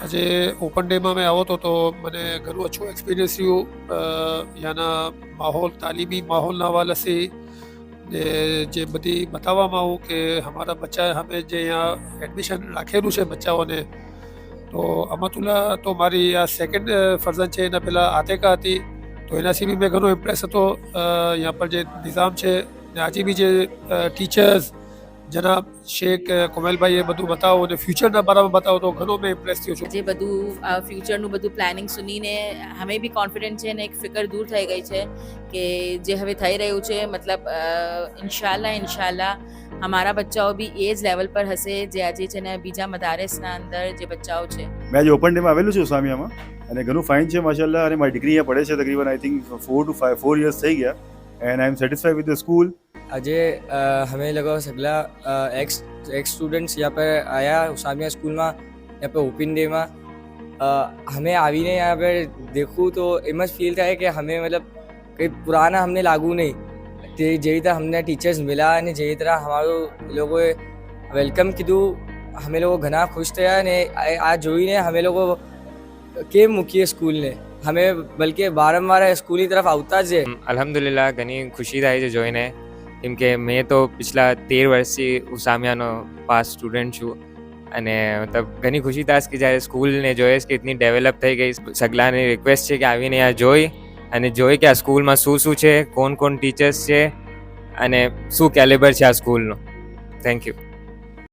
આજે ઓપન ડેમાં મેં આવ્યો હતો તો મને ઘणो अच्छो एक्सपीरियंस रह्यो याना माहौल तालीमी माहौलના हवाले से જે બધી બતાવવામાં આવું કે અમારા બચ્ચા અમે જે અહીંયા એડમિશન રાખેલું છે બચ્ચાઓને તો અમાતુલ્લા તો મારી આ સેકન્ડ ફરજન છે એના પહેલાં આતેકા હતી તો એનાથી બી મેં ઘણો ઇમ્પ્રેસ હતો यहाँ पर જે નિઝામ છે ને આજે બી જે ટીચર્સ જનાબ શેખ કોમેલભાઈ એ બધું બતાવો અને ફ્યુચરના બારામાં બતાવો તો ઘણો મેં ઇમ્પ્રેસ થયો છું જે બધું ફ્યુચરનું બધું પ્લાનિંગ સુનીને અમે બી કોન્ફિડન્ટ છે ને એક ફિકર દૂર થઈ ગઈ છે કે જે હવે થઈ રહ્યું છે મતલબ ઇન્શાલ્લાહ અમારા બચ્ચાઓ બી એ જ લેવલ પર હશે જે આજે છે ને બીજા મદારેસના અંદર જે બચ્ચાઓ છે. મેં આજે ઓપન ડેમાં આવેલું છું ઉસામિયામાં અને ઘણું ફાઇન છે માશાલ્લાહ અને મારી ડિગ્રી અહીંયા પડે છે તકરીબન આઈ થિંક 4 years થઈ ગયા and I am satisfied with the school. આજે हमें लगा सगला एक्स स्टूडेंट्स यहाँ पर आया उसामिया स्कूल में यहाँ पर ओपन डे में हमें आवीने यहाँ पर देखूँ तो एम ज फील था कि हमें मतलब कहीं पुराना हमने लागू नहीं जे तरह हमने टीचर्स मिला ने जे तरह हमारो लोगों वेलकम कीधું हमें लोग घना खुश થયા ને આ જોઈને हमें लोगों કેમ મૂકીએ સ્કૂલને हमें बल्कि वारंवार स्कूल की तरफ આવતા જ. અલ્હમ્દુલિલ્લાહ ઘણી ખુશી થાય છે જોઈને કેમ કે મેં તો पिछला 13 વર્ષથી ઉસામિયાનો પાસ સ્ટુડન્ટ છું અને મતલબ ઘણી ખુશી થાય કે જ્યારે સ્કૂલને જોઈએ કે એટલી ડેવલપ થઈ ગઈ. સગલાની રિક્વેસ્ટ છે કે આવીને આ જોઈ કે આ સ્કૂલમાં શું છે, કોણ ટીચર્સ છે અને શું કેલિબર છે આ સ્કૂલનો. Thank you.